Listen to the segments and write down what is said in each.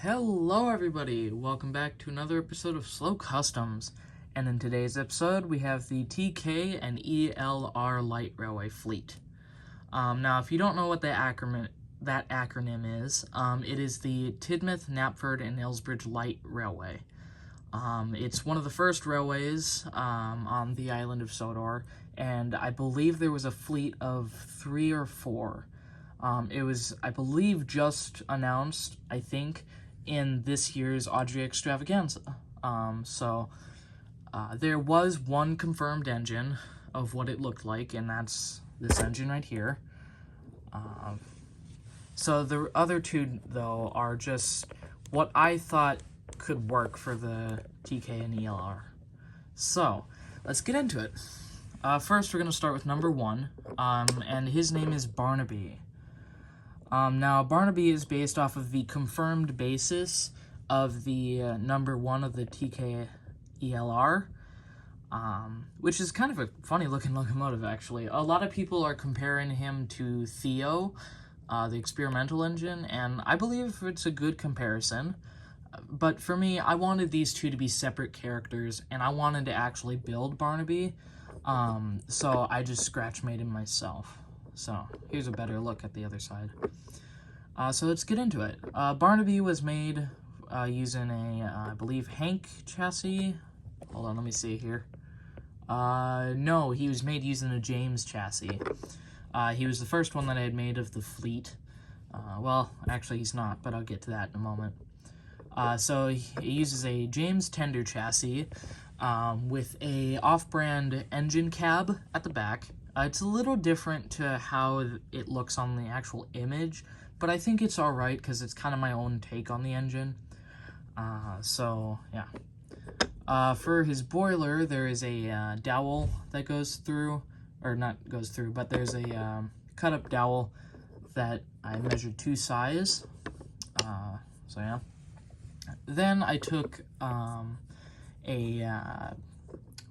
Hello everybody, welcome back to another episode of Slow Customs, and in today's episode we have the TK&ELR Light Railway Fleet. Now if you don't know what that acronym is, it is the Tidmouth, Knapford, and Aylesbridge Light Railway. It's one of the first railways on the island of Sodor, and I believe there was a fleet of 3 or 4. It was, I believe, just announced, I think, in this year's Audrey Extravaganza. There was one confirmed engine of what it looked like, and that's this engine right here. So the other two, though, are just what I thought could work for the TK&ELR. So, let's get into it. First, we're going to start with number 1, and his name is Barnaby. Now, Barnaby is based off of the confirmed basis of the number 1 of the TK&ELR, which is kind of a funny-looking locomotive, actually. A lot of people are comparing him to Theo, the experimental engine, and I believe it's a good comparison. But for me, I wanted these two to be separate characters, and I wanted to actually build Barnaby, so I just scratch-made him myself. So, here's a better look at the other side. So let's get into it. Barnaby was made using a, I believe, Hank chassis. Hold on, let me see here. No, he was made using a James chassis. He was the first one that I had made of the fleet. Well, actually he's not, but I'll get to that in a moment. So he uses a James tender chassis with a off-brand engine cab at the back. It's a little different to how it looks on the actual image, but I think it's alright because it's kind of my own take on the engine. So, yeah. For his boiler, there is a dowel that goes through, or not goes through, but there's a cut-up dowel that I measured to size. So, yeah. Then I took a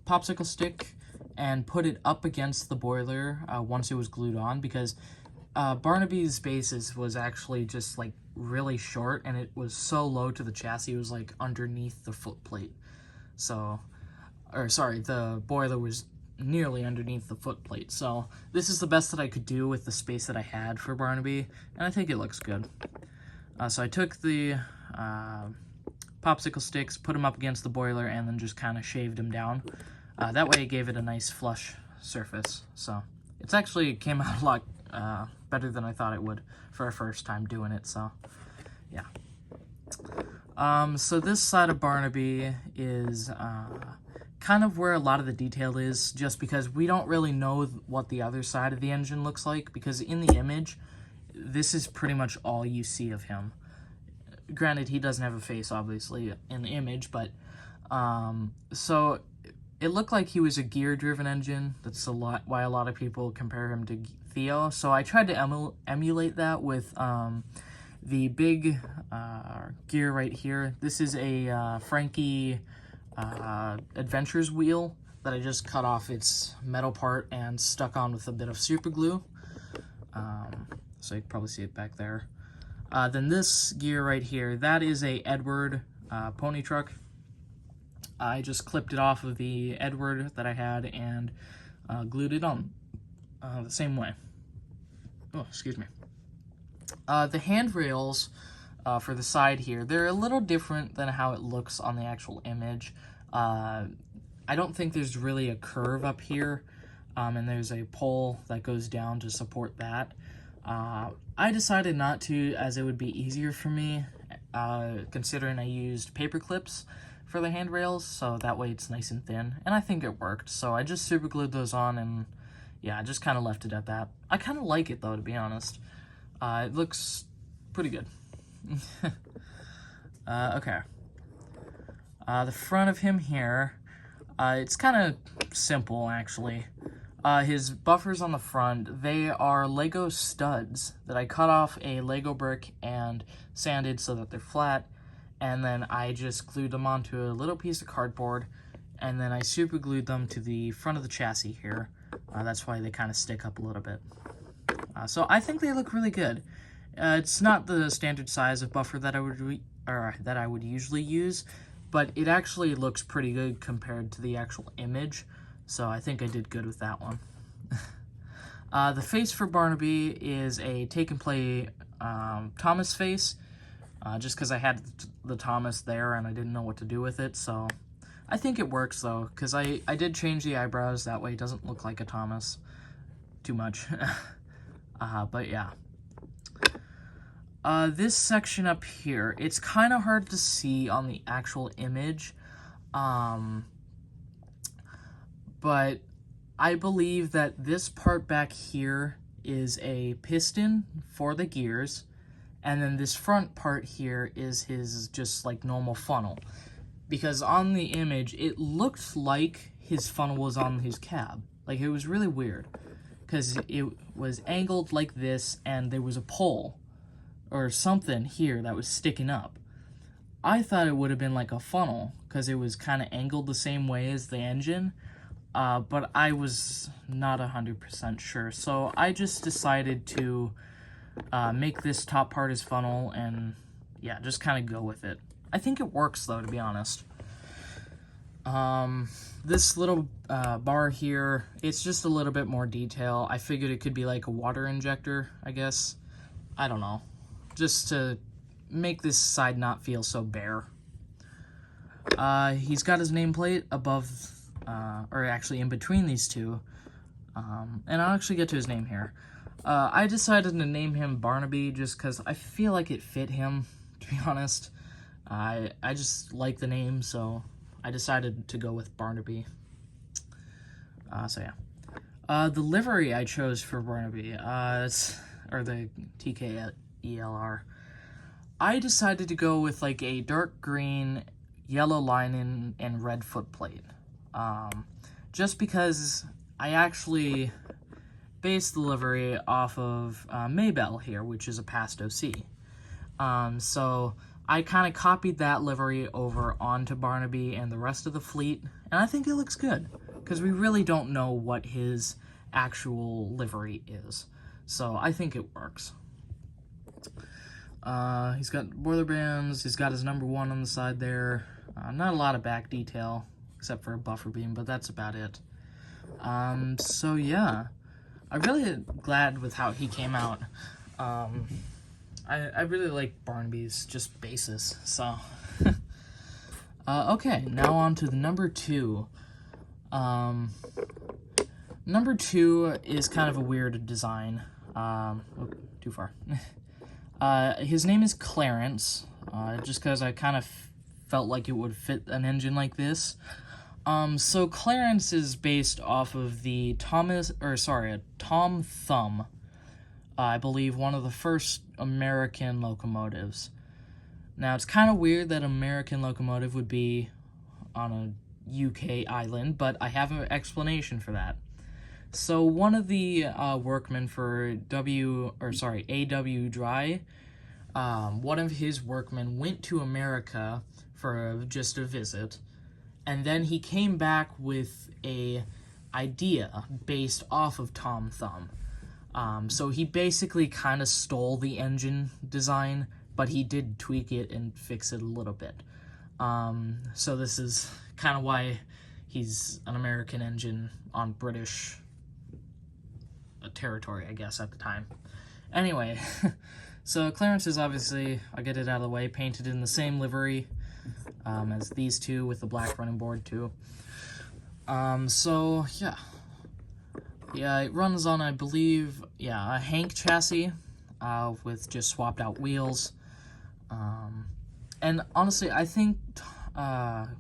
popsicle stick and put it up against the boiler once it was glued on, because Barnaby's basis was actually just like really short, and it was so low to the chassis, it was like underneath the footplate. So, or sorry, the boiler was nearly underneath the footplate. So this is the best that I could do with the space that I had for Barnaby, and I think it looks good. So I took the popsicle sticks, put them up against the boiler, and then just kind of shaved them down. That way it gave it a nice flush surface. So it's actually came out a lot better than I thought it would for a first time doing it, so yeah. So this side of Barnaby is kind of where a lot of the detail is, just because we don't really know what the other side of the engine looks like, because in the image, this is pretty much all you see of him. Granted, he doesn't have a face, obviously, in the image, but so it looked like he was a gear-driven engine. That's why a lot of people compare him to Theo. So I tried to emulate that with the big gear right here. This is a Frankie Adventures wheel that I just cut off its metal part and stuck on with a bit of super glue. So you can probably see it back there. Then this gear right here, that is a Edward pony truck. I just clipped it off of the Edward that I had and glued it on the same way. Oh, excuse me. The handrails for the side here, they're a little different than how it looks on the actual image. I don't think there's really a curve up here, and there's a pole that goes down to support that. I decided not to, as it would be easier for me, considering I used paper clips for the handrails, so that way it's nice and thin, and I think it worked. So I just super glued those on, and yeah, I just kind of left it at that. I kind of like it, though, to be honest. It looks pretty good. Okay. The front of him here, it's kind of simple, actually. His buffers on the front, they are Lego studs that I cut off a Lego brick and sanded so that they're flat, and then I just glued them onto a little piece of cardboard, and then I super glued them to the front of the chassis here. That's why they kind of stick up a little bit. So I think they look really good, It's not the standard size of buffer that I would usually use, but it actually looks pretty good compared to the actual image, so I think I did good with that one. The face for Barnaby is a take-and-play Thomas face, just because I had the Thomas there and I didn't know what to do with it, so I think it works though, because I did change the eyebrows, that way it doesn't look like a Thomas too much. But yeah. This section up here, it's kind of hard to see on the actual image, but I believe that this part back here is a piston for the gears, and then this front part here is his just like normal funnel, because on the image it looked like his funnel was on his cab. Like, it was really weird, because it was angled like this and there was a pole or something here that was sticking up. I thought it would have been like a funnel, because it was kind of angled the same way as the engine, but I was not 100% sure, so I just decided to make this top part his funnel, and yeah, just kind of go with it. I think it works though, to be honest. This little bar here, it's just a little bit more detail. I figured it could be like a water injector, I guess. I don't know. Just to make this side not feel so bare. He's got his nameplate above, or actually in between these two. And I'll actually get to his name here. I decided to name him Barnaby just because I feel like it fit him, to be honest. I just like the name, so I decided to go with Barnaby. So yeah. The livery I chose for Barnaby, or the TK&ELR, I decided to go with like a dark green, yellow lining, and red footplate. Just because I actually based the livery off of Maybell here, which is a past OC. So I kind of copied that livery over onto Barnaby and the rest of the fleet, and I think it looks good, because we really don't know what his actual livery is. So I think it works. He's got boiler bands, he's got his number 1 on the side there. Not a lot of back detail, except for a buffer beam, but that's about it. So yeah, I'm really glad with how he came out. I really like Barnaby's just basis, so. Okay, now on to the number 2. Number 2 is kind of a weird design. Too far. His name is Clarence, just because I kind of felt like it would fit an engine like this. So Clarence is based off of the Tom Thumb, I believe one of the first American locomotives. Now, it's kind of weird that an American locomotive would be on a UK island, but I have an explanation for that. So one of the workmen for A.W. Dry, one of his workmen went to America for just a visit, and then he came back with a idea based off of Tom Thumb. So he basically kind of stole the engine design, but he did tweak it and fix it a little bit. So this is kind of why he's an American engine on British territory, I guess, at the time. Anyway, so Clarence is obviously, I'll get it out of the way, painted in the same livery as these two, with the black running board too. So yeah. Yeah, it runs on, I believe, a Hank chassis with just swapped out wheels. And honestly, I think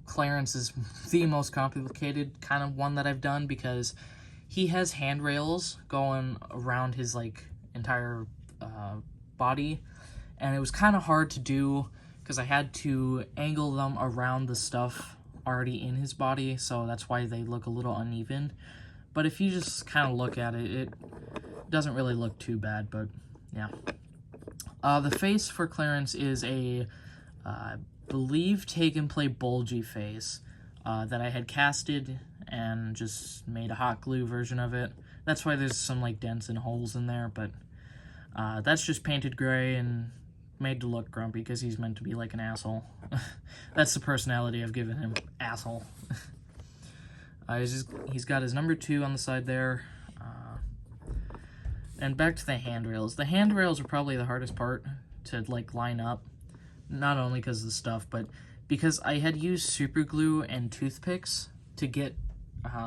Clarence is the most complicated kind of one that I've done, because he has handrails going around his like entire body, and it was kind of hard to do because I had to angle them around the stuff already in his body, so that's why they look a little uneven. But if you just kind of look at it, it doesn't really look too bad, but yeah. The face for Clarence is a, I believe, take-and-play bulgy face that I had casted and just made a hot glue version of it. That's why there's some like dents and holes in there, but That's just painted gray and made to look grumpy because he's meant to be like an asshole. That's the personality I've given him, asshole. He's got his number 2 on the side there. And back to the handrails. The handrails are probably the hardest part to like line up. Not only because of the stuff, but because I had used super glue and toothpicks to get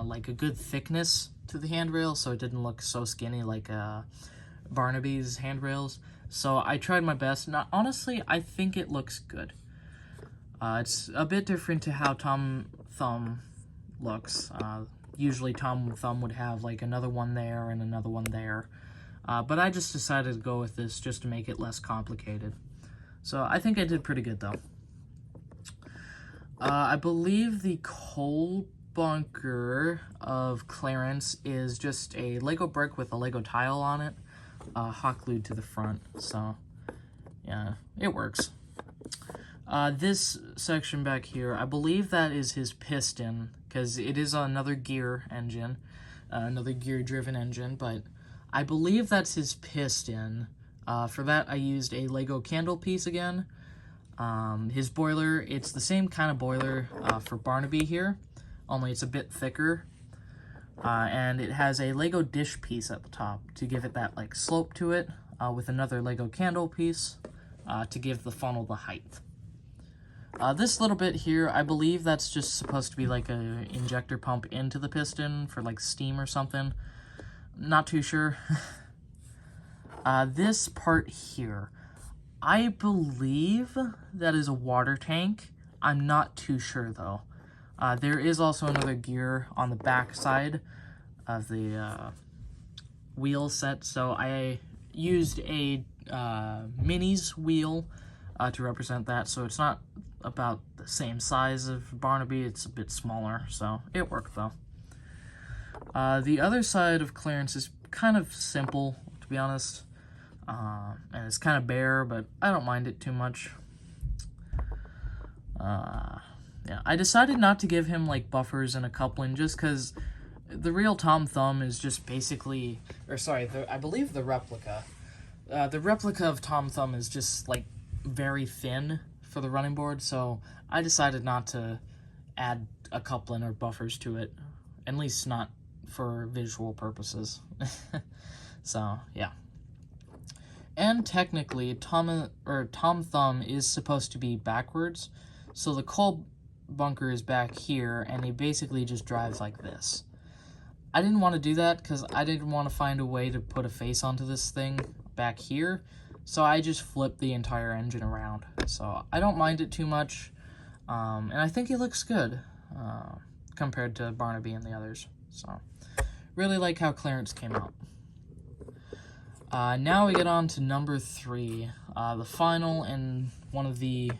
like a good thickness to the handrail so it didn't look so skinny like Barnaby's handrails. So I tried my best. Honestly, I think it looks good. It's a bit different to how Tom Thumb looks. Usually Tom Thumb would have like another one there and another one there. But I just decided to go with this just to make it less complicated. So I think I did pretty good though. I believe the coal bunker of Clarence is just a Lego brick with a Lego tile on it, hot glued to the front. So yeah, it works. This section back here, I believe that is his piston, because it is another gear engine, another gear-driven engine, but I believe that's his piston. For that, I used a Lego candle piece again. His boiler, it's the same kind of boiler for Barnaby here, only it's a bit thicker. And it has a Lego dish piece at the top to give it that like slope to it, with another Lego candle piece to give the funnel the height. This little bit here, I believe that's just supposed to be like a injector pump into the piston for like steam or something. Not too sure. This part here, I believe that is a water tank. I'm not too sure though. There is also another gear on the back side of the wheel set, so I used a Minis wheel to represent that, so it's not about the same size of Barnaby, it's a bit smaller, so it worked though. The other side of Clarence is kind of simple, to be honest, and it's kind of bare, but I don't mind it too much. Yeah, I decided not to give him like buffers and a coupling just because the real Tom Thumb is just basically, or sorry, I believe the replica. The replica of Tom Thumb is just like very thin for the running board, so I decided not to add a coupling or buffers to it, at least not for visual purposes. So yeah. And technically, Tom Thumb is supposed to be backwards, so the coal bunker is back here, and he basically just drives like this. I didn't want to do that because I didn't want to find a way to put a face onto this thing back here, so I just flipped the entire engine around. So I don't mind it too much, and I think it looks good compared to Barnaby and the others. So really like how Clarence came out. Now we get on to number 3, the final and one of the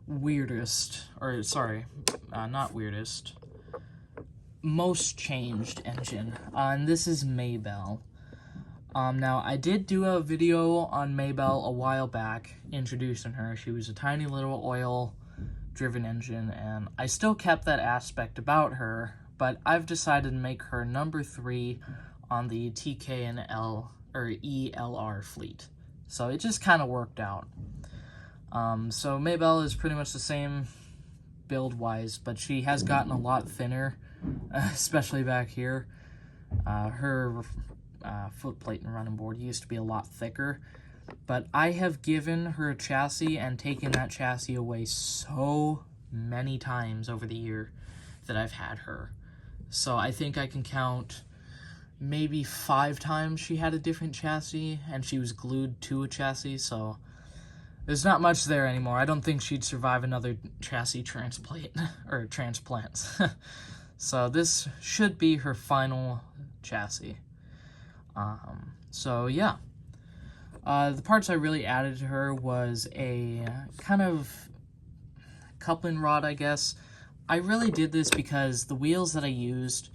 weirdest, or sorry, not weirdest, most changed engine, and this is Maybelle. Now, I did do a video on Maybelle a while back, introducing her. She was a tiny little oil-driven engine, and I still kept that aspect about her, but I've decided to make her number 3 on the TK&ELR fleet. So it just kind of worked out. So Maybelle is pretty much the same build-wise, but she has gotten a lot thinner, especially back here. Her footplate and running board used to be a lot thicker, but I have given her a chassis and taken that chassis away so many times over the year that I've had her. So I think I can count maybe 5 times she had a different chassis, and she was glued to a chassis, so there's not much there anymore. I don't think she'd survive another chassis transplant, or transplants. So this should be her final chassis. So yeah. The parts I really added to her was a kind of coupling rod, I guess. I really did this because the wheels that I used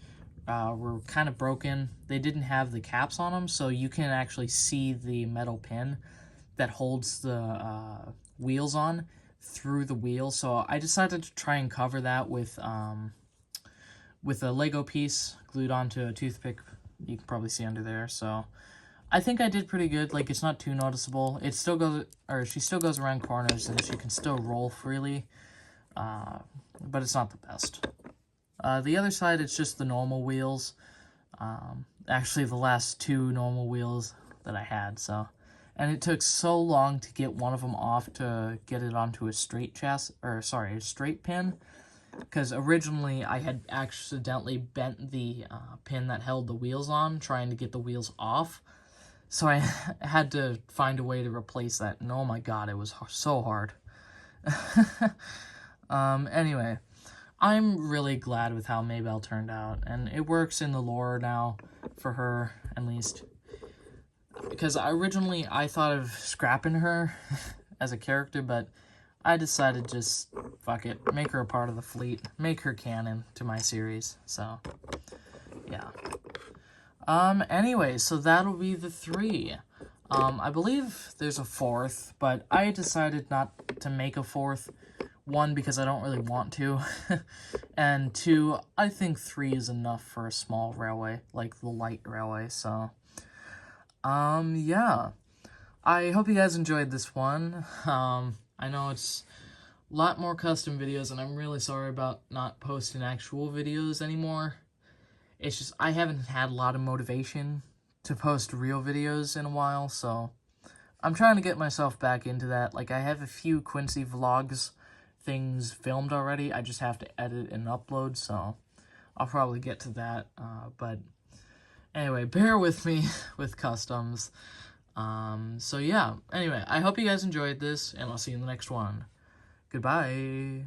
were kind of broken. They didn't have the caps on them, so you can actually see the metal pin that holds the wheels on through the wheel. So I decided to try and cover that with a Lego piece glued onto a toothpick. You can probably see under there. So I think I did pretty good. Like, it's not too noticeable. It still goes, or she still goes around corners, and she can still roll freely. But it's not the best. The other side, it's just the normal wheels. Actually, the last 2 normal wheels that I had, so. And it took so long to get one of them off to get it onto a straight chassis, or sorry, a straight pin. Because originally I had accidentally bent the pin that held the wheels on, trying to get the wheels off. So I had to find a way to replace that, and oh my god, it was so hard. Anyway, I'm really glad with how Maybelle turned out, and it works in the lore now, for her, at least. Because originally I thought of scrapping her as a character, but I decided just, fuck it, make her a part of the fleet, make her canon to my series, so, yeah. Anyway, so that'll be the 3. I believe there's a 4th, but I decided not to make a 4th. 1, because I don't really want to, and 2, I think 3 is enough for a small railway, like the light railway, so, yeah. I hope you guys enjoyed this one. I know it's a lot more custom videos, and I'm really sorry about not posting actual videos anymore. It's just, I haven't had a lot of motivation to post real videos in a while, so I'm trying to get myself back into that. Like, I have a few Quincy vlogs things filmed already. I just have to edit and upload, so I'll probably get to that. But anyway, bear with me with customs. So yeah, anyway, I hope you guys enjoyed this, and I'll see you in the next one. Goodbye.